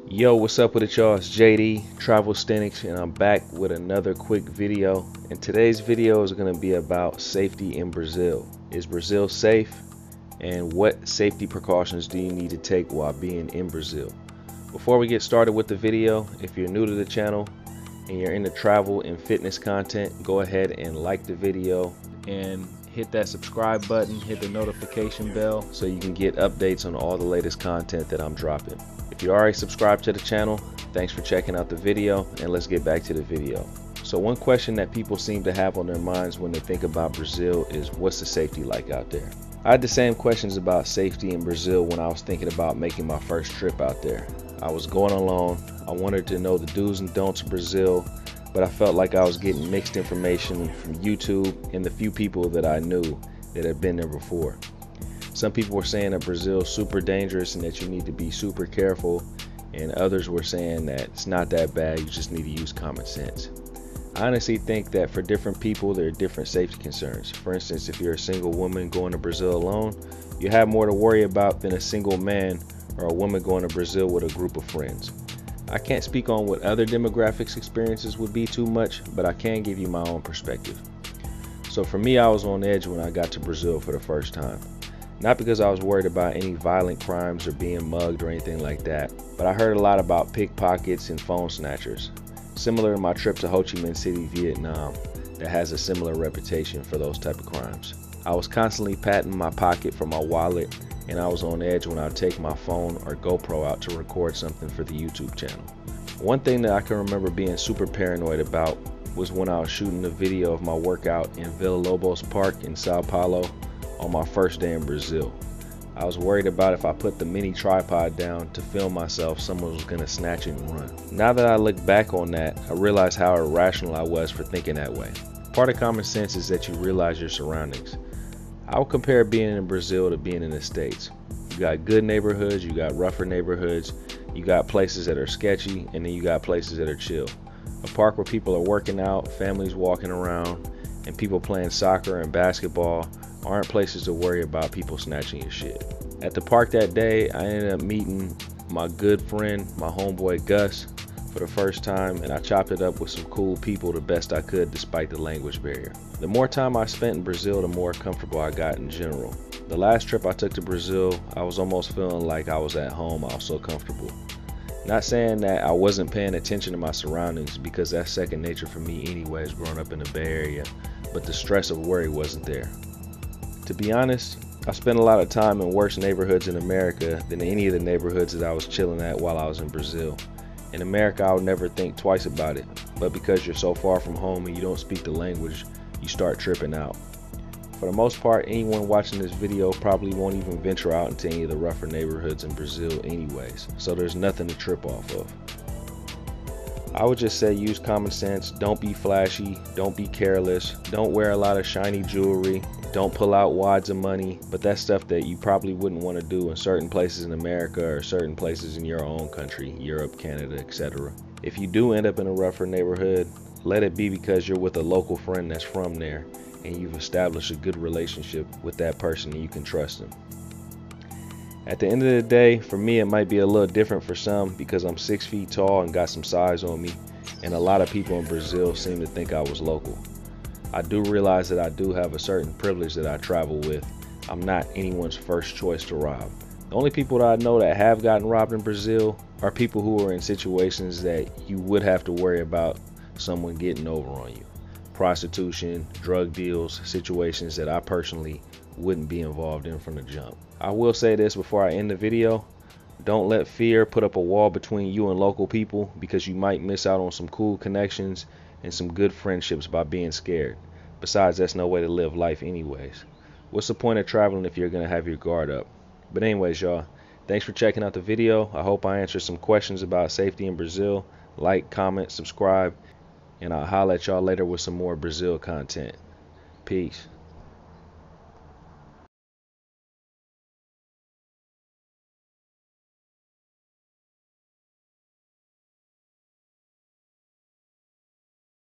Yo, what's up with it, y'all? It's JD, travelsthenix, and I'm back with another quick video. And today's video is going to be about safety in Brazil. Is Brazil safe? And what safety precautions do you need to take while being in Brazil? Before we get started with the video, if you're new to the channel and you're into travel and fitness content, go ahead and like the video and hit that subscribe button, hit the notification bell so you can get updates on all the latest content that I'm dropping. If you already subscribed to the channel, thanks for checking out the video, and let's get back to the video. So one question that people seem to have on their minds when they think about Brazil is, what's the safety like out there? I had the same questions about safety in Brazil when I was thinking about making my first trip out there. I was going alone. I wanted to know the do's and don'ts of Brazil, but I felt like I was getting mixed information from YouTube and the few people that I knew that had been there before. Some people were saying that Brazil is super dangerous and that you need to be super careful, and others were saying that it's not that bad, you just need to use common sense. I honestly think that for different people there are different safety concerns. For instance, if you're a single woman going to Brazil alone, you have more to worry about than a single man or a woman going to Brazil with a group of friends. I can't speak on what other demographics experiences would be too much, but I can give you my own perspective. So for me, I was on edge when I got to Brazil for the first time. Not because I was worried about any violent crimes or being mugged or anything like that, but I heard a lot about pickpockets and phone snatchers, similar to my trip to Ho Chi Minh City, Vietnam, that has a similar reputation for those type of crimes. I was constantly patting my pocket for my wallet, and I was on edge when I'd take my phone or GoPro out to record something for the YouTube channel. One thing that I can remember being super paranoid about was when I was shooting a video of my workout in Villa Lobos Park in Sao Paulo on my first day in Brazil. I was worried about if I put the mini tripod down to film myself, someone was gonna snatch it and run. Now that I look back on that, I realize how irrational I was for thinking that way. Part of common sense is that you realize your surroundings. I would compare being in Brazil to being in the States. You got good neighborhoods, you got rougher neighborhoods, you got places that are sketchy, and then you got places that are chill. A park where people are working out, families walking around, and people playing soccer and basketball aren't places to worry about people snatching your shit. At the park that day, I ended up meeting my good friend, my homeboy Gus, for the first time, and I chopped it up with some cool people the best I could despite the language barrier. The more time I spent in Brazil, the more comfortable I got in general. The last trip I took to Brazil, I was almost feeling like I was at home. I was so comfortable. Not saying that I wasn't paying attention to my surroundings, because that's second nature for me anyways, growing up in the Bay Area, but the stress of worry wasn't there. To be honest, I spent a lot of time in worse neighborhoods in America than any of the neighborhoods that I was chilling at while I was in Brazil. In America, I would never think twice about it, but because you're so far from home and you don't speak the language, you start tripping out. For the most part, anyone watching this video probably won't even venture out into any of the rougher neighborhoods in Brazil anyways, so there's nothing to trip off of. I would just say use common sense, don't be flashy, don't be careless, don't wear a lot of shiny jewelry, don't pull out wads of money, but that's stuff that you probably wouldn't want to do in certain places in America or certain places in your own country, Europe, Canada, etc. If you do end up in a rougher neighborhood, let it be because you're with a local friend that's from there and you've established a good relationship with that person and you can trust them. At the end of the day, for me, it might be a little different for some because I'm 6 feet tall and got some size on me, and a lot of people in Brazil seem to think I was local. I do realize that I do have a certain privilege that I travel with. I'm not anyone's first choice to rob. The only people that I know that have gotten robbed in Brazil are people who are in situations that you would have to worry about someone getting over on you. Prostitution, drug deals, situations that I personally wouldn't be involved in from the jump. I will say this before I end the video: don't let fear put up a wall between you and local people, because you might miss out on some cool connections and some good friendships by being scared. Besides, that's no way to live life anyways. What's the point of traveling if you're gonna have your guard up? But anyways, y'all, thanks for checking out the video. I hope I answered some questions about safety in Brazil. Like, comment, subscribe, and I'll holler at y'all later with some more Brazil content. Peace.